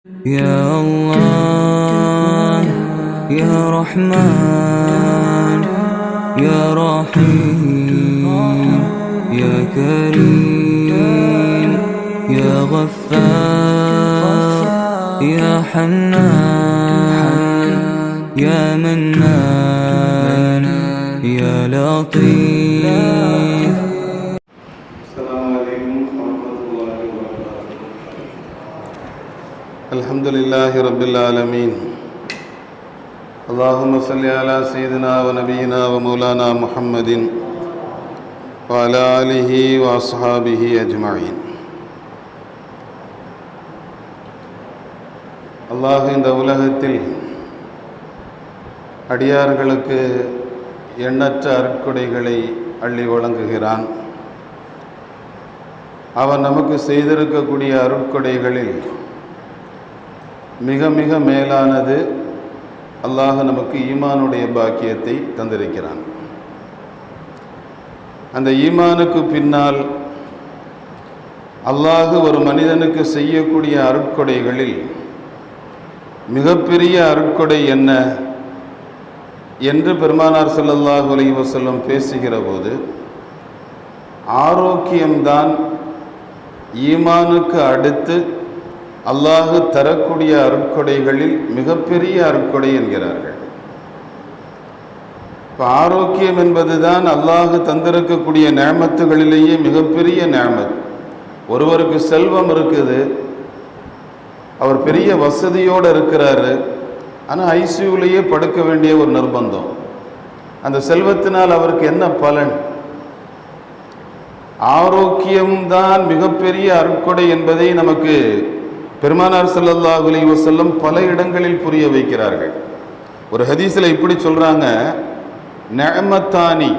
يا الله يا رحمن يا رحيم يا كريم يا غفار يا حنان يا منان يا لطيف. السلام عليكم ورحمة الله وبركاته. الحمد لله رب العالمين. اللهم صل على سيدنا ونبينا ومولانا محمد وعلى آله وأصحابه أجمعين. அல்லாஹ் இந்த உலகத்தில் அடியார்களுக்கு எண்ணற்ற அருட்கொடைகளை அள்ளி வழங்குகிறான். அவன் நமக்கு செய்திருக்கக்கூடிய அருட்கொடைகளில் மிக மிக மேலானது அல்லாஹ் நமக்கு ஈமானுடைய பாக்கியத்தை தந்திருக்கிறான். அந்த ஈமானுக்கு பின்னால் அல்லாஹ் ஒரு மனிதனுக்கு செய்யக்கூடிய அருட்கொடைகளில் மிகப்பெரிய அருட்கொடை என்ன என்று பெருமானார் ஸல்லல்லாஹு அலைஹி வஸல்லம் பேசுகிற போது, ஆரோக்கியம்தான் ஈமானுக்கு அடுத்து அல்லாஹ் தரக்கூடிய அருட்கொடைகளில் மிகப்பெரிய அருட்கொடை என்கிறார்கள். இப்போ ஆரோக்கியம் என்பதுதான் அல்லாஹ் தந்திருக்கக்கூடிய நிஅமத்துகளிலேயே மிகப்பெரிய நிஅமத். ஒருவருக்கு செல்வம் இருக்குது, அவர் பெரிய வசதியோடு இருக்கிறாரு, ஆனால் ஐசியூலேயே படுக்க வேண்டிய ஒரு நிர்பந்தம். அந்த செல்வத்தினால் அவருக்கு என்ன பலன்? ஆரோக்கியம்தான் மிகப்பெரிய அருட்கொடை என்பதை நமக்கு பெருமானார் ஸல்லல்லாஹு அலைஹி வஸல்லம் பல இடங்களில் புரிய வைக்கிறார்கள். ஒரு ஹதீஸில் இப்படி சொல்கிறாங்க, நிஅமத்தானி,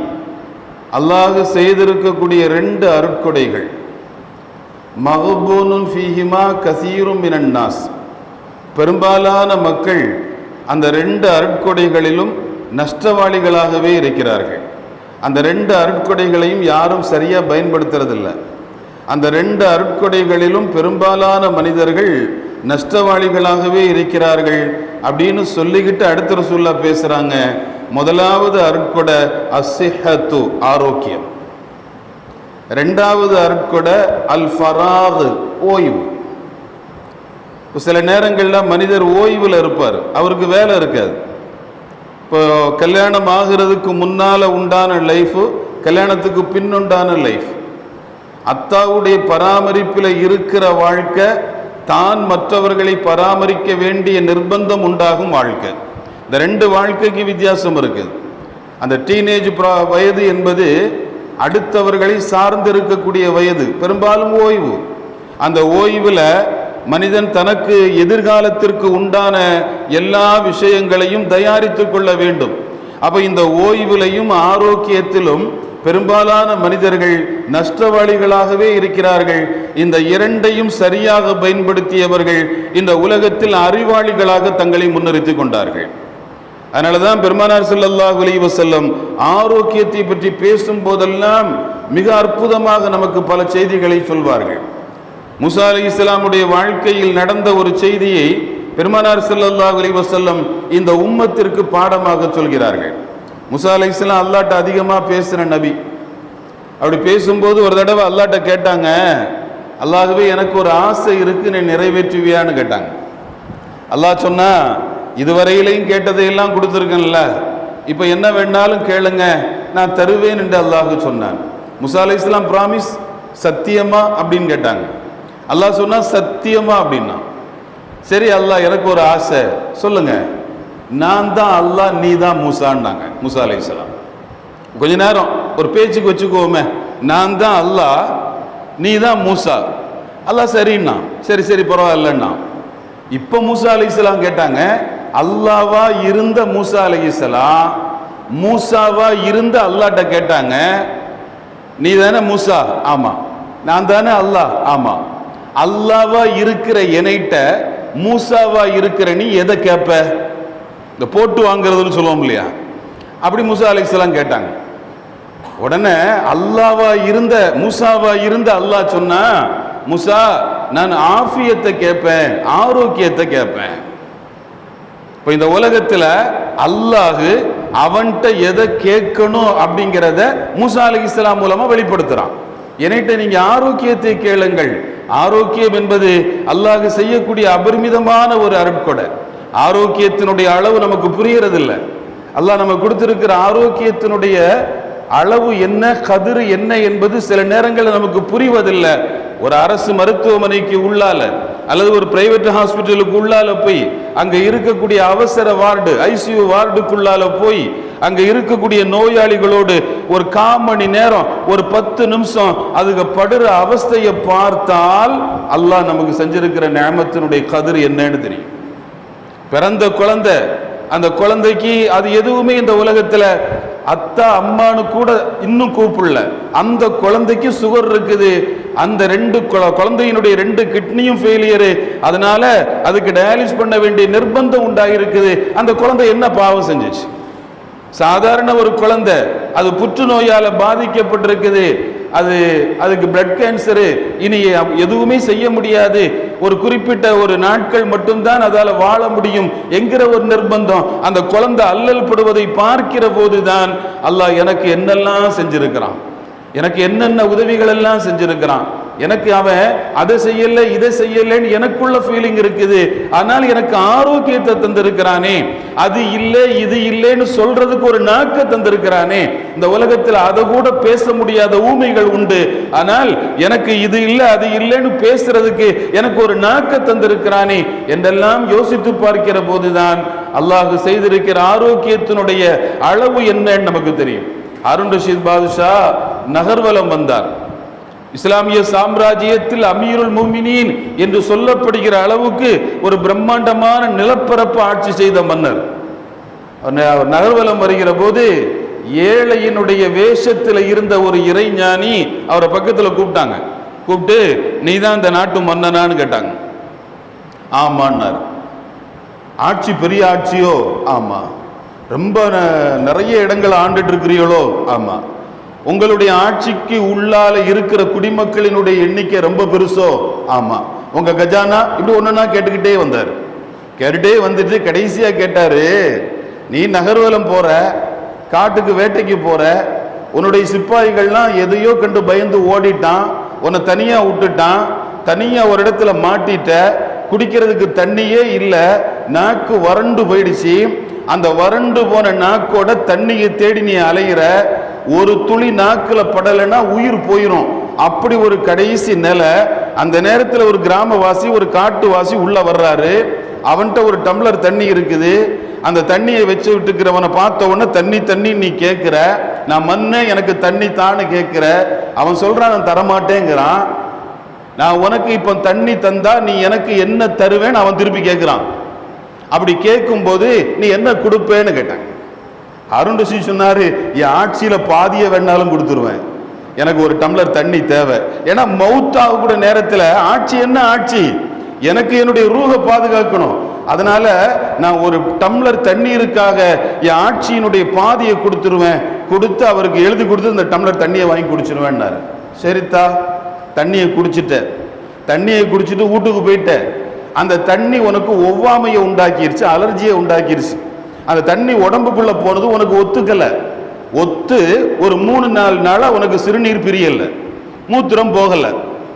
அல்லாஹ் செய்திருக்கக்கூடிய ரெண்டு அருட்கொடைகள், மக்பூனுன் ஃபீஹிமா கஸீரும் மினன் நாஸ், பெரும்பாலான மக்கள் அந்த ரெண்டு அருட்கொடைகளிலும் நஷ்டவாளிகளாகவே இருக்கிறார்கள். அந்த ரெண்டு அருட்கொடைகளையும் யாரும் சரியாக பயன்படுத்துறதில்லை. அந்த ரெண்டு அருட்கொடைகளிலும் பெரும்பாலான மனிதர்கள் நஷ்டவாளிகளாகவே இருக்கிறார்கள் அப்படின்னு சொல்லிக்கிட்டு அடுத்த ரசூலுல்லா பேசுகிறாங்க. முதலாவது அருட்கொடை அஸ்ஸிஹத்து, ஆரோக்கியம். ரெண்டாவது அருட்கொடை அல் ஃபராக், ஓய்வு. சில நேரங்களில் மனிதர் ஓய்வில் இருப்பார், அவருக்கு வேலை இருக்காது. இப்போ கல்யாணம் ஆகிறதுக்கு முன்னால் உண்டான லைஃபு, கல்யாணத்துக்கு பின்னுண்டான லைஃப், அத்தாவுடைய பராமரிப்பில் இருக்கிற வாழ்க்கை, தான் மற்றவர்களை பராமரிக்க வேண்டிய நிர்பந்தம் உண்டாகும் வாழ்க்கை. இந்த ரெண்டு வாழ்க்கைக்கு வித்தியாசம் இருக்குது. அந்த டீனேஜ் வயது என்பது அடுத்தவர்களை சார்ந்திருக்கக்கூடிய வயது, பெரும்பாலும் ஓய்வு. அந்த ஓய்வில் மனிதன் தனக்கு எதிர்காலத்திற்கு உண்டான எல்லா விஷயங்களையும் தயாரித்து கொள்ள வேண்டும். அப்போ இந்த ஓய்விலையும் ஆரோக்கியத்திலும் பெரும்பாலான மனிதர்கள் நஷ்டவாளிகளாகவே இருக்கிறார்கள். இந்த இரண்டையும் சரியாக பயன்படுத்தியவர்கள் இந்த உலகத்தில் அறிவாளிகளாக தங்களை முன்னிறுத்தி கொண்டார்கள். அதனால தான் பெருமானார் ஸல்லல்லாஹு அலைஹி வஸல்லம் ஆரோக்கியத்தை பற்றி பேசும் போதெல்லாம் மிக அற்புதமாக நமக்கு பல செய்திகளை சொல்வார்கள். மூசா அலைஹிஸ்ஸலாமுடைய வாழ்க்கையில் நடந்த ஒரு செய்தியை பெருமானார் ஸல்லல்லாஹு அலைஹி வஸல்லம் இந்த உம்மத்திற்கு பாடமாக சொல்கிறார்கள். மூசா அலைஹிஸ்ஸலாம் அல்லாஹ்ட்ட அதிகமாக பேசுகிற நபி. அப்படி பேசும்போது ஒரு தடவை அல்லாஹ்ட்ட கேட்டாங்க, அல்லாஹ்வே எனக்கு ஒரு ஆசை இருக்கு, நீ நிறைவேற்றுவியான்னு கேட்டாங்க. அல்லாஹ் சொன்னா, இதுவரையிலையும் கேட்டதையெல்லாம் கொடுத்துருக்கேன்ல, இப்போ என்ன வேணாலும் கேளுங்க, நான் தருவேன் என்று அல்லாஹ் சொன்னான். மூசா அலைஹிஸ்ஸலாம் ப்ராமிஸ், சத்தியமா அப்படின்னு கேட்டாங்க. அல்லாஹ் சொன்னா சத்தியமா அப்படின்னா, சரி அல்லாஹ் எனக்கு ஒரு ஆசை சொல்லுங்க, நான் தான் அல்லாஹ் நீ தான் மூசான்னாங்க மூசா அலைஹிஸ்ஸலாம். கொஞ்ச நேரம் ஒரு பேச்சுக்கு வச்சுக்கோமே, நான் தான் அல்லாஹ் நீ தான் மூசா. அல்லாஹ் சரின்னா சரி சரி பரவாயில்லன்னா. இப்போ மூசா அலைஹிஸ்ஸலாம் கேட்டாங்க, அல்லாவா இருந்த மூசா அலைஹிஸ்ஸலாம் மூசாவா இருந்த அல்லாஹ்ட்ட கேட்டாங்க, நீ தானே மூசா? ஆமா. நான் தானே அல்லாஹ்? ஆமா. அல்லாவா இருக்கிற எனைட்ட மூசாவா இருக்கிற நீ எதை கேட்ப? இந்த போட்டு வாங்குறதுன்னு சொல்லுவோம் இல்லையா, அப்படி மூசா அலைஹிஸ்ஸலாம் கேட்டாங்க. உடனே அல்லாவா இருந்த மூசாவா இருந்த அல்லாஹ் சொன்னா, மூசா நான் ஆஃபியத்தை கேட்பேன், ஆரோக்கியத்தை கேட்பேன். இப்போ இந்த உலகத்துல அல்லாஹ் அவன்கிட்ட எதை கேட்கணும் அப்படிங்கிறத மூசா அலைஹிஸ்ஸலாம் மூலமா வெளிப்படுத்துறான். என்கிட்ட நீங்க ஆரோக்கியத்தை கேளுங்கள். ஆரோக்கியம் என்பது அல்லாஹ் செய்யக்கூடிய அபரிமிதமான ஒரு அருட்கொடை. ஆரோக்கியத்தினுடைய அளவு நமக்கு புரியறது இல்லை. அல்லாஹ் நமக்கு கொடுத்திருக்கிற ஆரோக்கியத்தினுடைய அளவு என்ன, கதிர் என்ன என்பது சில நேரங்களில் நமக்கு புரிவதில்லை. ஒரு அரசு மருத்துவமனைக்கு உள்ளால அல்லது ஒரு பிரைவேட் ஹாஸ்பிட்டலுக்கு உள்ளால போய் அங்க இருக்கக்கூடிய அவசர வார்டு, ஐசியூ வார்டுக்குள்ளால போய் அங்க இருக்கக்கூடிய நோயாளிகளோடு ஒரு 1/4 மணி நேரம், ஒரு 10 நிமிஷம் அதுக்கு படுற அவஸ்தையை பார்த்தால் அல்லாஹ் நமக்கு செஞ்சிருக்கிற நியமத்தினுடைய கதிர் என்னன்னு தெரியும். பிறந்த குழந்தை, அந்த குழந்தைக்கு அது எதுவுமே இந்த உலகத்துல அத்தா அம்மானு கூட இன்னும் கூப்பிடல. அந்த குழந்தைக்கு சுகர் இருக்குது, அந்த குழந்தையினுடைய 2 கிட்னியும் ஃபெயிலியரு, அதனால அதுக்கு டயாலிஸ் பண்ண வேண்டிய நிர்பந்தம் உண்டாகிருக்குது. அந்த குழந்தை என்ன பாவம் செஞ்சிச்சு? சாதாரண ஒரு குழந்தை, அது புற்றுநோயால பாதிக்கப்பட்டிருக்குது, அதுக்கு பிளட் கேன்சரு, இனி எதுவுமே செய்ய முடியாது, ஒரு குறிப்பிட்ட ஒரு நாட்கள் மட்டும்தான் அதால வாழ முடியும் என்கிற ஒரு நிர்பந்தம். அந்த குழந்தை அல்லல் படுவதை பார்க்கிற போதுதான் அல்லாஹ் எனக்கு என்னெல்லாம் செஞ்சிருக்கிறான், எனக்கு என்னென்ன உதவிகள் எல்லாம் செஞ்சிருக்கிறான், எனக்கு அவன் அதை செய்யல இதை செய்யலன்னு எனக்குள்ள ஃபீலிங் இருக்குது, ஆனால் எனக்கு ஆரோக்கியத்தை தந்திருக்கிறானே, அது இல்லை இது இல்லைன்னு சொல்றதுக்கு ஒரு நாக்க தந்திருக்கிறானே. இந்த உலகத்தில் அதை கூட பேச முடியாத ஊமைகள் உண்டு, ஆனால் எனக்கு இது இல்லை அது இல்லைன்னு பேசுறதுக்கு எனக்கு ஒரு நாக்க தந்திருக்கிறானே என்றெல்லாம் யோசித்து பார்க்கிற போதுதான் அல்லாஹ் செய்திருக்கிற ஆரோக்கியத்தினுடைய அளவு என்னன்னு நமக்கு தெரியும். ஹாரூன் ரஷீத் பாதுஷா நகர்வலம் வந்தார். இஸ்லாமிய சாம்ராஜ்யத்தில் அமீருல் முஃமினீன் என்று சொல்லப்படுகிற அளவுக்கு ஒரு பிரம்மாண்டமான நிலப்பரப்பு ஆட்சி செய்த மன்னர். நகர்வலம் வருகிற போது ஏழையினுடைய வேஷத்தில் இருந்த ஒரு இறைஞானி அவரை பக்கத்தில் கூப்பிட்டாங்க. கூப்பிட்டு, நீ தான் இந்த நாட்டு மன்னனான்னு கேட்டாங்க. ஆமான்னார். ஆட்சி பெரிய ஆட்சியோ? ஆமா. ரொம்ப நிறைய இடங்களை ஆண்டுட்டு இருக்கிறீங்களோ? ஆமா. உங்களுடைய ஆட்சிக்கு உள்ளால இருக்கிற குடிமக்களினுடைய எண்ணிக்கை ரொம்ப பெருசோ? ஆமா. உங்க கஜானா? இப்படி ஒண்ணுன்னா கேட்டுக்கிட்டே வந்தார். கேட்டுட்டே வந்துட்டு கடைசியா கேட்டாரு, நீ நகர்வலம் போற, காட்டுக்கு வேட்டைக்கு போற, உன்னுடைய சிப்பாய்கள்லாம் எதையோ கண்டு பயந்து ஓடிட்டான், உன்னை தனியா விட்டுட்டான், தனியா ஒரு இடத்துல மாட்டிட்ட, குடிக்கிறதுக்கு தண்ணியே இல்லை, நாக்கு வறண்டு போயிடுச்சு, அந்த வறண்டு போன நாக்கோட தண்ணியை தேடி நீ அலைகிற, ஒரு துளி நாக்குல படலைன்னா உயிர் போயிடும், அப்படி ஒரு கடைசி நிலை. அந்த நேரத்தில் ஒரு கிராமவாசி, ஒரு காட்டுவாசி உள்ள வர்றாரு. அவன்கிட்ட ஒரு டம்ளர் தண்ணி இருக்குது. அந்த தண்ணியை வச்சு விட்டுக்கிறவனை பார்த்த உடனே தண்ணி தண்ணி நீ கேட்கிற, நான் மண்ணே எனக்கு தண்ணி தான்னு கேட்கிற. அவன் சொல்றான், நான் தரமாட்டேங்கிறான். நான் உனக்கு இப்போ தண்ணி தந்தா நீ எனக்கு என்ன தருவேன்னு அவன் திருப்பி கேட்கிறான். அப்படி கேட்கும்போது நீ என்ன கொடுப்பேன்னு கேட்டாங்க. ஹாரூன் ரஷீத் சொன்னாரு, என் ஆட்சியில பாதியை வேணாலும் கொடுத்துருவேன், எனக்கு ஒரு டம்ளர் தண்ணி தேவை. ஏன்னா மௌத்தாக கூட நேரத்தில் ஆட்சி என்ன ஆட்சி, எனக்கு என்னுடைய ரூஹை பாதுகாக்கணும். அதனால நான் ஒரு டம்ளர் தண்ணீருக்காக என் ஆட்சியினுடைய பாதியை கொடுத்துருவேன், கொடுத்து அவருக்கு எழுதி கொடுத்து இந்த டம்ளர் தண்ணியை வாங்கி குடிச்சிருவேன்னாரு. சரித்தா, தண்ணியை குடிச்சிட்ட, தண்ணியை குடிச்சிட்டு வீட்டுக்கு போயிட்ட, அந்த தண்ணி உனக்கு ஒவ்வாமையை உண்டாக்கிருச்சு, அலர்ஜியை உண்டாக்கிருச்சு. அந்த தண்ணி உடம்புக்குள்ள போனது உனக்கு ஒத்துக்கல, ஒத்து ஒரு 3-4 நாளா உனக்கு சிறுநீர் பிரியல, மூத்திரம் போகல,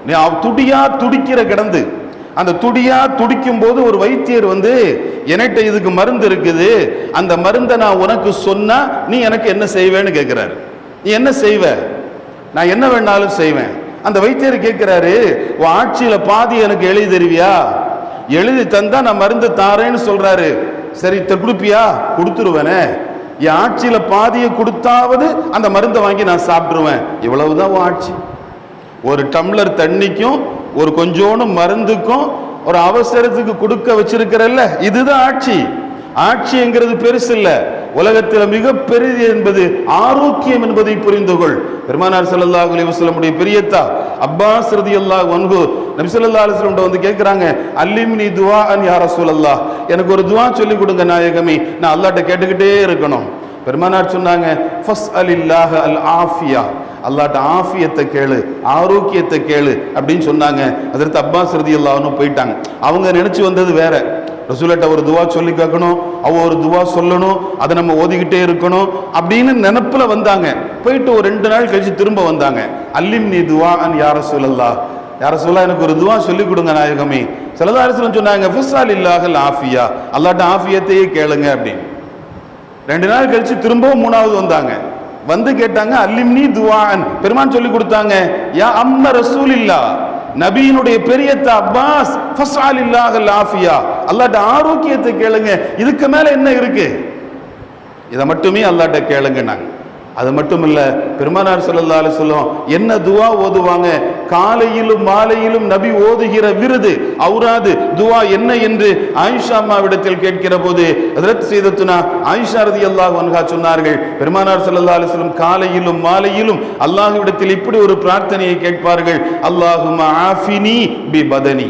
நீ துடியா துடிக்கிற கிடந்து. அந்த துடியா துடிக்கும் போது ஒரு வைத்தியர் வந்து, என்கிட்ட இதுக்கு மருந்து இருக்குது, அந்த மருந்தை நான் உனக்கு சொன்னா நீ எனக்கு என்ன செய்வேன்னு கேட்கிறாரு. நீ என்ன செய்வ? நான் என்ன வேணாலும் செய்வேன். அந்த வைத்தியர் கேட்கிறாரு, உன் ஆட்சியில பாதி எனக்கு எழுதி தருவியா? எழுதி தந்தா நான் மருந்து தாரேன்னு சொல்றாரு. சரி, கொடுப்பியா? கொடுத்துருவேனே. என் ஆட்சியில பாதியை கொடுத்தாவது அந்த மருந்தை வாங்கி நான் சாப்பிட்டுருவேன். இவ்வளவுதான் ஆட்சி. ஒரு டம்ளர் தண்ணிக்கும் ஒரு கொஞ்சோண்டு மருந்துக்கும் ஒரு அவசரத்துக்கு கொடுக்க வச்சிருக்கிறல்ல, இதுதான் ஆட்சி. ஆட்சிங்கிறது பெருசு இல்ல, உலகத்தில் மிக பெரிது என்பது ஆரோக்கியம் என்பதை புரிந்து கொள். பெருமானார் ஸல்லல்லாஹு அலைஹி வஸல்லம் பெரியத்தா அப்பாஸ் ரலியல்லாஹு அன்ஹு நபி ஸல்லல்லாஹு அலைஹி வஸல்லம் வந்து கேட்கிறாங்க, அல்லிம்னி துஆஅன் யா ரசூலல்லாஹ், எனக்கு ஒரு துஆ சொல்லி கொடுங்க நாயகமே, நான் அல்லாஹ்ட்ட கேட்டுக்கிட்டே இருக்கணும். பெருமானார் சொன்னாங்க, ஃபஸ்அலில்லாஹ அல் ஆஃபியா, அல்லாஹ்ட்ட ஆஃபியத்தை கேளு, ஆரோக்கியத்தை கேளு அப்படின்னு சொன்னாங்க. ஹஜ்ரத் அப்பாஸ் ரலியல்லாஹு அன்ஹு போயிட்டாங்க. அவங்க நினைச்சு வந்தது வேற. ரசூலுல்லாஹ்ட்ட ஒரு துவா சொல்லி கேட்கணும், ஒரு துவா சொல்லணும், அதை நம்ம ஓதிக்கிட்டே இருக்கணும் அப்படின்னு நினைப்புல வந்தாங்க. போயிட்டு ஒரு 2 நாள் கழிச்சு திரும்ப வந்தாங்க. அல்லிம்னி துஆஅன் யா ரசூலல்லாஹ், யா ரசூலல்லாஹ் எனக்கு ஒரு துவா சொல்லி கொடுங்க நாயகமே. ஸல்லல்லாஹு அலைஹி வஸல்லம் சொன்னாங்க, ஃபஸ்அலில்லாஹல் ஆஃபியா, அல்லாஹ்ட்ட ஆஃபியத்தையே கேளுங்க அப்படின்னு. 2 நாள் கழிச்சு திரும்பவும் 3வது வந்தாங்க. வந்து கேட்டாங்க, அல்லிம்னி துஆஅன், பெருமான் சொல்லி கொடுத்தாங்க, யா அம்ம ரசூலில்லாஹ், நபியினுடைய பெரியத்த அப்பாஸ், ஃபஸ்அலில்லாஹல் ஆஃபியா, அல்லாஹ்ட்ட ஆரோக்கியத்தை கேளுங்க. இதுக்கு மேல என்ன இருக்கு? இதை மட்டுமே அல்லாஹ்ட்ட கேளுங்கன்னாங்க. அது மட்டும் இல்ல, பெருமானார் ஸல்லல்லாஹு அலைஹி வஸல்லம் என்ன துவா ஓதுவாங்க, காலையிலும் மாலையிலும் நபி ஓதுகிற விருது அவுராது துவா என்ன என்று ஆயிஷா அம்மாவிடத்தில் கேட்கிற போது ஹஜ்ரத் சையதத்துனா ஆயிஷா ரலியல்லாஹு அன்ஹா சொன்னார்கள், பெருமானார் ஸல்லல்லாஹு அலைஹி வஸல்லம் காலையிலும் மாலையிலும் அல்லாஹ்விடத்தில் இப்படி ஒரு பிரார்த்தனையை கேட்பார்கள், அல்லாஹும்ம ஆஃபினி பி பதனி,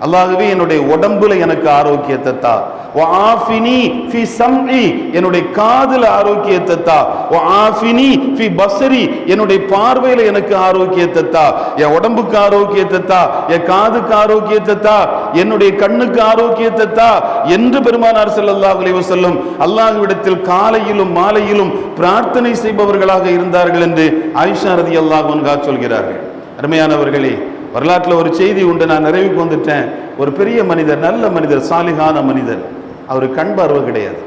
அல்லாஹ்வே என்னுடைய உடம்புல எனக்கு ஆரோக்கியத்தை தா, வஆஃபினி ஃபி சம்இ, என்னுடைய காதுல ஆரோக்கியத்தை தா, வஆஃபினி ஃபி பஸரி, என்னுடைய பார்வையில எனக்கு ஆரோக்கியத்தை தா, என் உடம்புக்கு ஆரோக்கியத்தை தா, என் காதுக்கு ஆரோக்கியத்தை தா, என்னுடைய கண்ணுக்கு ஆரோக்கியத்தை தா என்று பெருமானார் ஸல்லல்லாஹு அலைஹி வஸல்லம் அல்லாஹ்விடத்தில் காலையிலும் மாலையிலும் பிரார்த்தனை செய்பவர்களாக இருந்தார்கள் என்று ஆயிஷா ரலியல்லாஹு அன்ஹா சொல்கிறார்கள். அருமையானவர்களே, வரலாற்றில் ஒரு செய்தி உண்டு, நான் நிறைவுக்கு வந்துட்டேன். ஒரு பெரிய மனிதர், நல்ல மனிதர், சாலிகான மனிதர், அவருக்கு கண் பார்வை கிடையாது,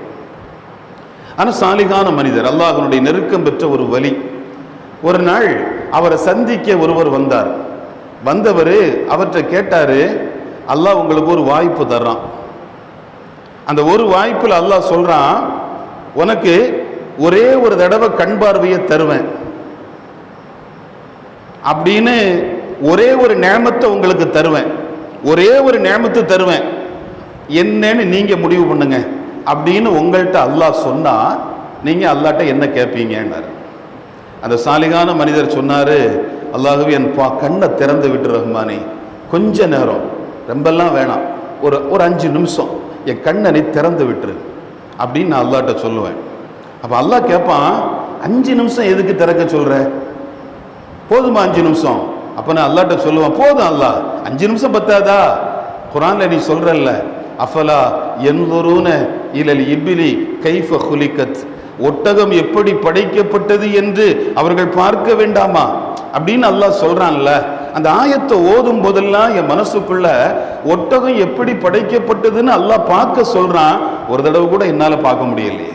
ஆனால் சாலிகான மனிதர், அல்லாஹ்வுடைய நெருக்கம் பெற்ற ஒரு வலி. ஒரு நாள் அவரை சந்திக்க ஒருவர் வந்தார். வந்தவர் அவர்கிட்ட கேட்டாரு, அல்லாஹ் உங்களுக்கு ஒரு வாய்ப்பு தர்றான், அந்த ஒரு வாய்ப்பில் அல்லாஹ் சொல்றான், உனக்கு ஒரே ஒரு தடவை கண் பார்வையை தருவேன் அப்படின்னு, ஒரே ஒரு நேமத்தை உங்களுக்கு தருவேன், ஒரே ஒரு நேமத்தை தருவேன், என்னன்னு நீங்க முடிவு பண்ணுங்க அப்படின்னு உங்கள்கிட்ட அல்லாஹ் சொன்னா நீங்க அல்லாஹ்ட்ட என்ன கேட்பீங்கன்னாரு. அந்த சாலிகான மனிதர் சொன்னாரு, அல்லாஹ்வே என் கண்ணை திறந்து விட்டு ரஹ்மானே, கொஞ்ச நேரம், ரொம்பலாம் வேணாம், ஒரு 5 நிமிஷம் என் கண்ணை நீ திறந்து விட்டுரு அப்படின்னு நான் அல்லாஹ்ட்ட சொல்லுவேன். அப்ப அல்லாஹ் கேட்பான், 5 நிமிஷம் எதுக்கு திறக்க சொல்ற, போதுமா 5 நிமிஷம்? அப்ப நான் அல்லாஹ்ட்ட சொல்லுவேன், போதும் அல்லாஹ், 5 நிமிஷம் பத்தாதா? குர்ஆன்ல நீ சொல்றல்ல, அஃபலா யன்துரூன இலல் இப்லி கைஃப குலிகத், ஒட்டகம் எப்படி படைக்கப்பட்டது என்று அவர்கள் பார்க்க வேண்டாமா அப்படின்னு அல்லாஹ் சொல்றான்ல. அந்த ஆயத்தை ஓதும் போதெல்லாம் என் மனசுக்குள்ள ஒட்டகம் எப்படி படைக்கப்பட்டதுன்னு அல்லாஹ் பார்க்க சொல்றான். ஒரு தடவை கூட என்னால பார்க்க முடியலையே,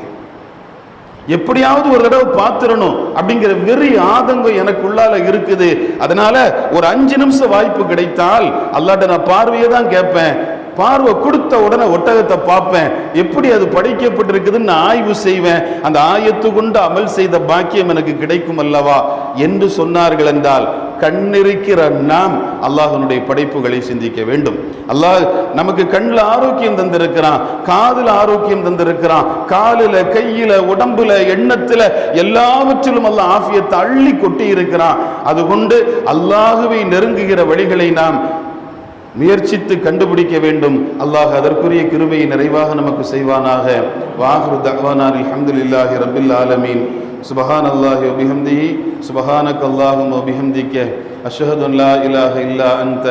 எப்படியாவது ஒரு தடவை பார்த்துடணும் அப்படிங்கிற வெறி ஆதங்கம் எனக்குள்ளால இருக்குது. அதனால ஒரு 5 நிமிஷம் வாய்ப்பு கிடைத்தால் அல்லாஹ்ட்ட நான் பார்வையை தான் கேட்பேன், பார்வை கொடுத்த உடனே ஒட்டகத்தை பார்ப்பேன், எப்படி அது படைக்கப்பட்டிருக்குதுன்னு ஆய்வு செய்வேன், அந்த ஆயத்து கொண்டு அமல் செய்த பாக்கியம் எனக்கு கிடைக்கும் அல்லவா என்று சொன்னார்கள். என்றால் கண்ணிருக்கிற நாம் அல்லாஹ்வுடைய படைப்புகளை சிந்திக்க வேண்டும். அல்லாஹ் நமக்கு கண்ணில் ஆரோக்கியம் தந்திருக்கிறான், காதில் ஆரோக்கியம் தந்திருக்கிறான், காலில, கையில, உடம்புல, எண்ணத்துல, எல்லாவற்றிலும் அல்லாஹ் ஆஃபியத்தை அள்ளி கொட்டி இருக்கிறான். அதுகொண்டு அல்லாஹ்வை நெருங்குகிற வழிகளை நாம் முயற்சித்து கண்டுபிடிக்க வேண்டும். அல்லாஹ் அதற்குரிய கிருபையை நிறைவாக நமக்கு செய்வானாக. வாஹிரு தஅவானா அல்ஹம்துலில்லாஹி ரப்பில் ஆலமீன். சுப்ஹானல்லாஹி வ பிஹம்திஹி சுப்ஹானக அல்லாஹும்ம வ பிஹம்திக அஷ்ஹது அன் லா இலாஹ இல்லா அன்த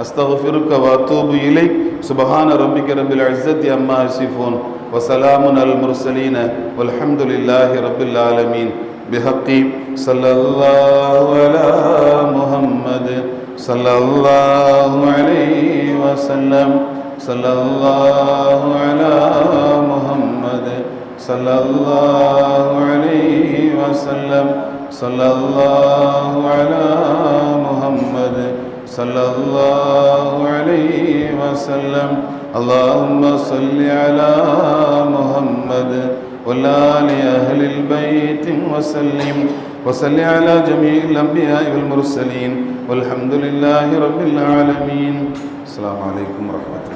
அஸ்தக்ஃபிருக வ அத்தூபு இலைக். சுப்ஹான ரப்பிக ரப்பில் இஸ்ஸத்தி அம்மா யசிஃபூன் வ ஸலாமுன் அலல் முர்ஸலீன் வல்ஹம்துலில்லாஹி ரப்பில் ஆலமீன். பிஹக்கி ஸல்லல்லாஹு அலா முஹம்மது ஸல்லல்லாஹு அலைஹி வஸல்லம். ஸல்லல்லாஹு அலா முஹம்மது ஸல்லல்லாஹு அலைஹி வஸல்லம். ஸல்லல்லாஹு அலா முஹம்மது ஸல்லல்லாஹு அலைஹி வஸல்லம். அல்லாஹும்ம ஸல்லி அலா முஹம்மது வஅலா ஆலி அஹ்லில் பைத் வஸல்லிம். وصل على جميع الأنبياء والمرسلين والحمد لله رب العالمين. السلام عليكم ورحمة الله.